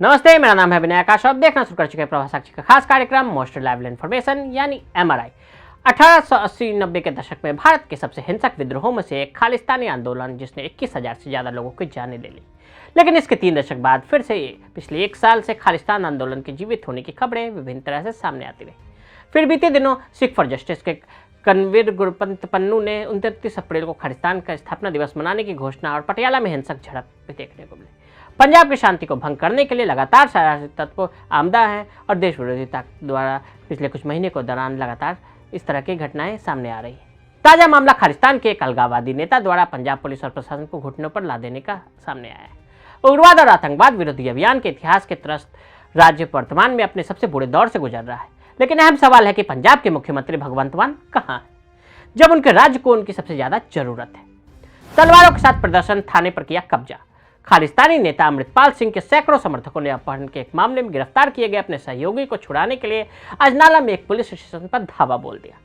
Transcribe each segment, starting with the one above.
नमस्ते, मेरा नाम है विनय आकाश। आप देखना शुरू कर चुके हैं प्रवाह साक्षी का खास कार्यक्रम मोस्ट रिलायबल इन्फॉर्मेशन यानी MRI। 1880-90 के दशक में भारत के सबसे हिंसक विद्रोहों में से एक खालिस्तानी आंदोलन जिसने 21,000 से ज्यादा लोगों की जानें ले ली। लेकिन इसके 3 दशक बाद फिर से पिछले 1 साल से खालिस्तान आंदोलन के जीवित होने की खबरें विभिन्न तरह से सामने आती रही। फिर बीते दिनों सिख फॉर जस्टिस के कनवीर गुरपंत पन्नू ने 29 अप्रैल को खालिस्तान का स्थापना दिवस मनाने की घोषणा और पटियाला में हिंसक झड़प भी देखने को मिली। पंजाब की शांति को भंग करने के लिए लगातार शरारती तत्व आमदा हैं और देश विरोधी ताकत द्वारा पिछले कुछ महीने के दौरान लगातार इस तरह की घटनाएं सामने आ रही हैं। ताजा मामला खालिस्तान के एक अलगाववादी नेता द्वारा पंजाब पुलिस और प्रशासन को घुटनों पर ला देने का सामने आया है। उग्रवाद और आतंकवाद विरोधी अभियान के इतिहास के त्रस्त राज्य वर्तमान में अपने सबसे बुरे दौर से गुजर रहा है। लेकिन अहम सवाल है कि पंजाब के मुख्यमंत्री भगवंत मान कहाँ है जब उनके राज्य को उनकी सबसे ज्यादा जरूरत है। तलवारों के साथ प्रदर्शन, थाने पर किया कब्जा। खालिस्तानी नेता अमृतपाल सिंह के सैकड़ों समर्थकों ने अपहरण के एक मामले में गिरफ्तार किए गए अपने सहयोगी को छुड़ाने के लिए अजनाला में एक पुलिस स्टेशन पर धावा बोल दिया।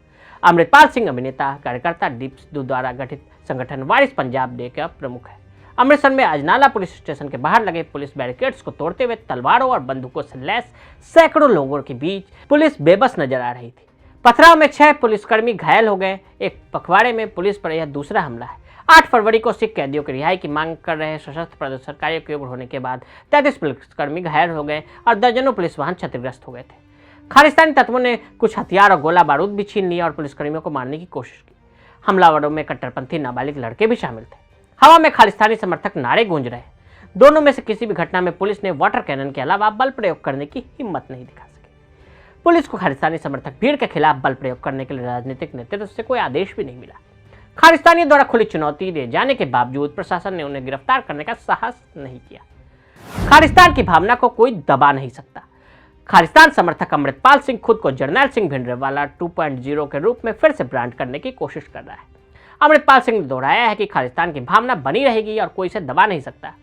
अमृतपाल सिंह अभिनेता कार्यकर्ता दीप सिद्धू द्वारा गठित संगठन वारिस पंजाब डे का प्रमुख है। अमृतसर में अजनाला पुलिस स्टेशन के बाहर लगे पुलिस बैरिकेड्स को तोड़ते हुए तलवारों और बंदूकों से लैस सैकड़ों लोगों के बीच पुलिस बेबस नजर आ रही थी। पथराव में 6 पुलिसकर्मी घायल हो गए। एक पखवाड़े में पुलिस पर यह दूसरा हमला है। 8 फरवरी को सिख कैदियों की रिहाई की मांग कर रहे सशस्त्र प्रदर्शनकारियों के उग्र होने के बाद 33 पुलिसकर्मी घायल हो गए और दर्जनों पुलिस वाहन क्षतिग्रस्त हो गए थे। खालिस्तानी तत्वों ने कुछ हथियार और गोला बारूद भी छीन लिया और पुलिसकर्मियों को मारने की कोशिश की। हमलावरों में कट्टरपंथी नाबालिग लड़के भी शामिल थे। हवा में खालिस्तानी समर्थक नारे गूंज रहे। दोनों में से किसी भी घटना में पुलिस ने वाटर कैनन के अलावा बल प्रयोग करने की हिम्मत नहीं दिखा सकी। पुलिस को खालिस्तानी समर्थक भीड़ के खिलाफ बल प्रयोग करने के लिए राजनीतिक नेतृत्व से कोई आदेश भी नहीं मिला। खालिस्तानियों द्वारा खुली चुनौती दिए जाने के बावजूद प्रशासन ने उन्हें गिरफ्तार करने का साहस नहीं किया। खालिस्तान की भावना को कोई दबा नहीं सकता। खालिस्तान समर्थक अमृतपाल सिंह खुद को जर्नैल सिंह भिंडरावाला 2.0 के रूप में फिर से ब्रांड करने की कोशिश कर रहा है। अमृतपाल सिंह ने दोहराया है कि खालिस्तान की भावना बनी रहेगी और कोई इसे दबा नहीं सकता।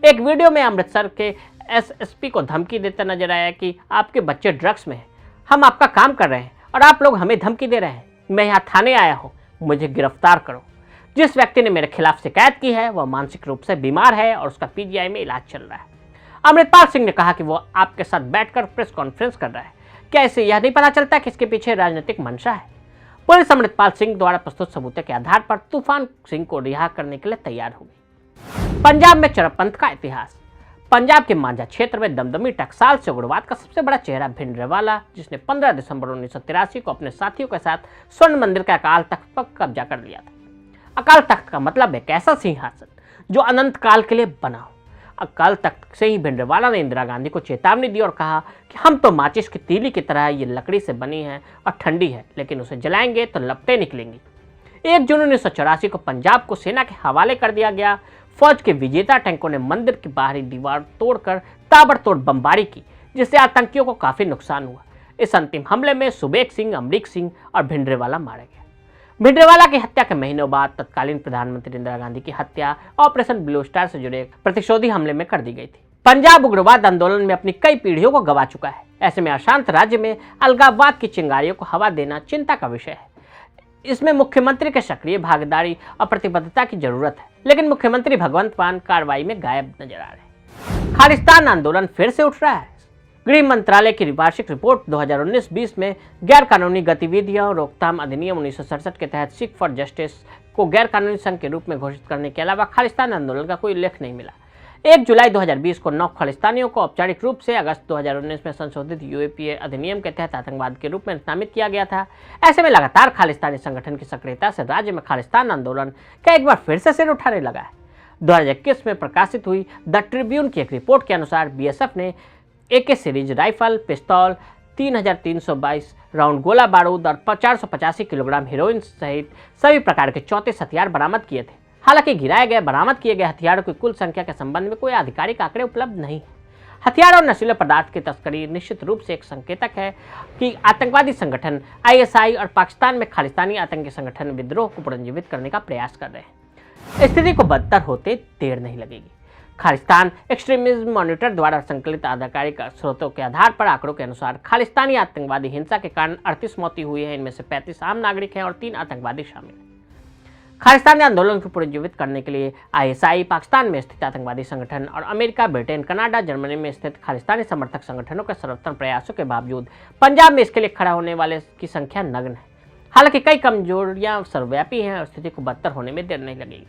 एक वीडियो में अमृतसर के SSP को धमकी देता नजर आया कि आपके बच्चे ड्रग्स में हैं, हम आपका काम कर रहे हैं और आप लोग हमें धमकी दे रहे हैं। मैं यहाँ थाने आया हूँ, मुझे गिरफ्तार करो। जिस व्यक्ति ने मेरे खिलाफ शिकायत की है वह मानसिक रूप से बीमार है और उसका PGI में इलाज चल रहा है। अमृतपाल सिंह ने कहा कि वो आपके साथ बैठकर प्रेस कॉन्फ्रेंस कर रहा है। क्या इसे यह नहीं पता चलता कि इसके पीछे राजनीतिक मंशा है? पुलिस अमृतपाल सिंह द्वारा प्रस्तुत सबूतों के आधार पर तूफान सिंह को रिहा करने के लिए तैयार हो गई। पंजाब में चरमपंथ का इतिहास। पंजाब के मांझा क्षेत्र में दमदमी टकसाल से उग्रवाद का सबसे बड़ा चेहरा भिंडरावाला, जिसने 15 दिसंबर 1983 को अपने साथियों के साथ स्वर्ण मंदिर के अकाल तख्त पर कब्जा कर लिया था। अकाल तख्त का मतलब एक ऐसा सिंहासन जो अनंत काल के लिए बना हो। अकाल तख्त से ही भिंडरावाला ने इंदिरा गांधी को चेतावनी दी और कहा कि हम तो माचिस की तीली की तरह ये लकड़ी से बनी है और ठंडी है, लेकिन उसे जलाएंगे तो लपटें निकलेंगी। 1 जून 1984 को पंजाब को सेना के हवाले कर दिया गया। फौज के विजेता टैंकों ने मंदिर की बाहरी दीवार तोड़कर ताबड़तोड़ बमबारी की, जिससे आतंकियों को काफी नुकसान हुआ। इस अंतिम हमले में सुबेग सिंह, अमरीक सिंह और भिंडरावाला मारे गए। भिंडरावाला की हत्या के महीनों बाद तत्कालीन प्रधानमंत्री इंदिरा गांधी की हत्या ऑपरेशन ब्लू स्टार से जुड़े प्रतिशोधी हमले में कर दी गई थी। पंजाब उग्रवाद आंदोलन में अपनी कई पीढ़ियों को गंवा चुका है। ऐसे में अशांत राज्य में अलगाववाद की चिंगारियों को हवा देना चिंता का विषय है। इसमें मुख्यमंत्री के सक्रिय भागीदारी और प्रतिबद्धता की जरूरत है, लेकिन मुख्यमंत्री भगवंत मान कार्रवाई में गायब नजर आ रहे हैं। खालिस्तान आंदोलन फिर से उठ रहा है। गृह मंत्रालय की वार्षिक रिपोर्ट 2019-20 में गैर कानूनी गतिविधियों रोकथाम अधिनियम 1967 के तहत सिख फॉर जस्टिस को गैर कानूनी संघ के रूप में घोषित करने के अलावा खालिस्तान आंदोलन का कोई उल्लेख नहीं मिला। 1 जुलाई 2020 को 9 खालिस्तानियों को औपचारिक रूप से अगस्त 2019 में संशोधित UAPA अधिनियम के तहत आतंकवाद के रूप में नामित किया गया था। ऐसे में लगातार खालिस्तानी संगठन की सक्रियता से राज्य में खालिस्तान आंदोलन का एक बार फिर से सिर उठाने लगा है। 2021 में प्रकाशित हुई द ट्रिब्यून की एक रिपोर्ट के अनुसार BSF ने AK सीरीज राइफल, पिस्तौल, 3322 राउंड गोला बारूद और 485 किलोग्राम हेरोइन सहित सभी प्रकार के 34 हथियार बरामद किए थे। हालांकि गिराए गए बरामद किए गए हथियारों की कुल संख्या के संबंध में कोई आधिकारिक आंकड़े उपलब्ध नहीं है। हथियार और नशीले पदार्थ की तस्करी निश्चित रूप से एक संकेतक है कि आतंकवादी संगठन ISI और पाकिस्तान में खालिस्तानी आतंकी संगठन विद्रोह को पुनर्जीवित करने का प्रयास कर रहे हैं। स्थिति को बदतर होते देर नहीं लगेगी। खालिस्तान एक्सट्रीमिज्म मॉनिटर द्वारा संकलित आधिकारिक स्रोतों के आधार पर आंकड़ों के अनुसार खालिस्तानी आतंकवादी हिंसा के कारण 38 मौतें हुई है। इनमें से 35 आम नागरिक हैं और 3 आतंकवादी शामिल हैं। खालिस्तानी आंदोलन को पुनर्जीवित करने के लिए आईएसआई, पाकिस्तान में स्थित आतंकवादी संगठन और अमेरिका, ब्रिटेन, कनाडा, जर्मनी में स्थित खालिस्तानी समर्थक संगठनों के सर्वोत्तम प्रयासों के बावजूद पंजाब में इसके लिए खड़ा होने वाले की संख्या नगण्य है। हालांकि कई कमजोरियां सर्वव्यापी हैं और स्थिति को बदतर होने में देर नहीं लगेगी।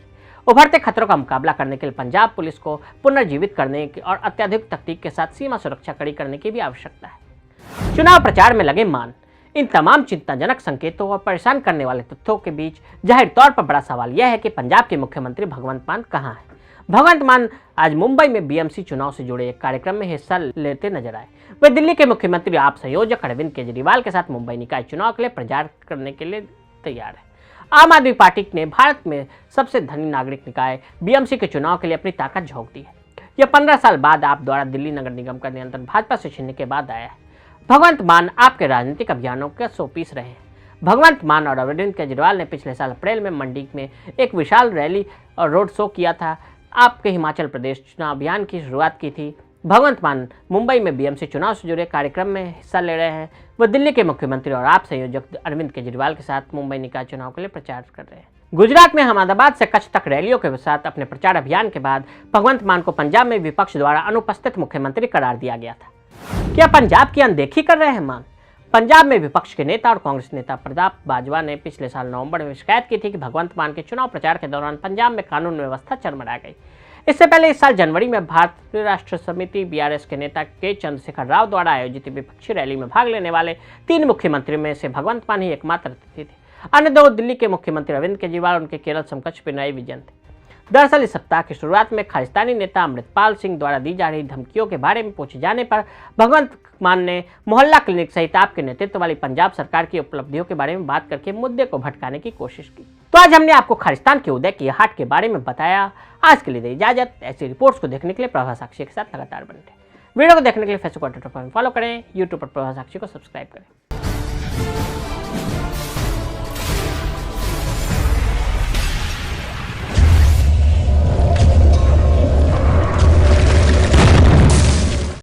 उभरते खतरों का मुकाबला करने के लिए पंजाब पुलिस को पुनर्जीवित करने की और अत्याधुनिक तकनीक के साथ सीमा सुरक्षा कड़ी करने की भी आवश्यकता है। चुनाव प्रचार में लगे मान। इन तमाम चिंताजनक संकेतों और परेशान करने वाले तथ्यों के बीच जाहिर तौर पर बड़ा सवाल यह है कि पंजाब के मुख्यमंत्री भगवंत मान कहां हैं। भगवंत मान आज मुंबई में बीएमसी चुनाव से जुड़े एक कार्यक्रम में हिस्सा लेते नजर आए। वे दिल्ली के मुख्यमंत्री आप संयोजक अरविंद केजरीवाल के साथ मुंबई निकाय चुनाव के लिए प्रचार करने के लिए तैयार है। आम आदमी पार्टी ने भारत में सबसे धनी नागरिक निकाय बीएमसी के चुनाव के लिए अपनी ताकत झोंक दी है। यह 15 साल बाद आप द्वारा दिल्ली नगर निगम का नियंत्रण भाजपा से छीनने के बाद आया है। भगवंत मान आपके राजनीतिक अभियानों के शोपीस रहे हैं। भगवंत मान और अरविंद केजरीवाल ने पिछले साल अप्रैल में मंडी में एक विशाल रैली और रोड शो किया था। आपके हिमाचल प्रदेश चुनाव अभियान की शुरुआत की थी। भगवंत मान मुंबई में बीएमसी चुनाव से जुड़े कार्यक्रम में हिस्सा ले रहे हैं। वह दिल्ली के मुख्यमंत्री और आप संयोजक अरविंद केजरीवाल के साथ मुंबई निकाय चुनाव के लिए प्रचार कर रहे हैं। गुजरात में अहमदाबाद से कच्छ तक रैलियों के साथ अपने प्रचार अभियान के बाद भगवंत मान को पंजाब में विपक्ष द्वारा अनुपस्थित मुख्यमंत्री करार दिया गया था। क्या पंजाब की अनदेखी कर रहे हैं मान? पंजाब में विपक्ष के नेता और कांग्रेस नेता प्रताप बाजवा ने पिछले साल नवंबर में शिकायत की थी कि भगवंत मान के चुनाव प्रचार के दौरान पंजाब में कानून व्यवस्था चरमरा गई। इससे पहले इस साल जनवरी में भारतीय राष्ट्र समिति बीआरएस के नेता के चंद्रशेखर राव द्वारा आयोजित विपक्षी रैली में भाग लेने वाले 3 मुख्यमंत्रियों में से भगवंत मान ही एकमात्र अतिथि थे। अन्य 2 दिल्ली के मुख्यमंत्री अरविंद केजरीवाल और उनके केरल समकक्ष पिनराई विजयन थे। दरअसल इस सप्ताह की शुरुआत में खालिस्तानी नेता अमृतपाल सिंह द्वारा दी जा रही धमकियों के बारे में पूछे जाने पर भगवंत मान ने मोहल्ला क्लिनिक सहित आपके नेतृत्व वाली पंजाब सरकार की उपलब्धियों के बारे में बात करके मुद्दे को भटकाने की कोशिश की। तो आज हमने आपको खालिस्तान के उदय की हाट के बारे में बताया। आज के लिए दी इजाजत। ऐसी रिपोर्ट्स को देखने के लिए प्रभा साक्षी के साथ लगातार बने रहें। वीडियो को देखने के लिए फेसबुक और ट्विटर पर फॉलो करें। यूट्यूब पर प्रभा साक्षी को सब्सक्राइब करें।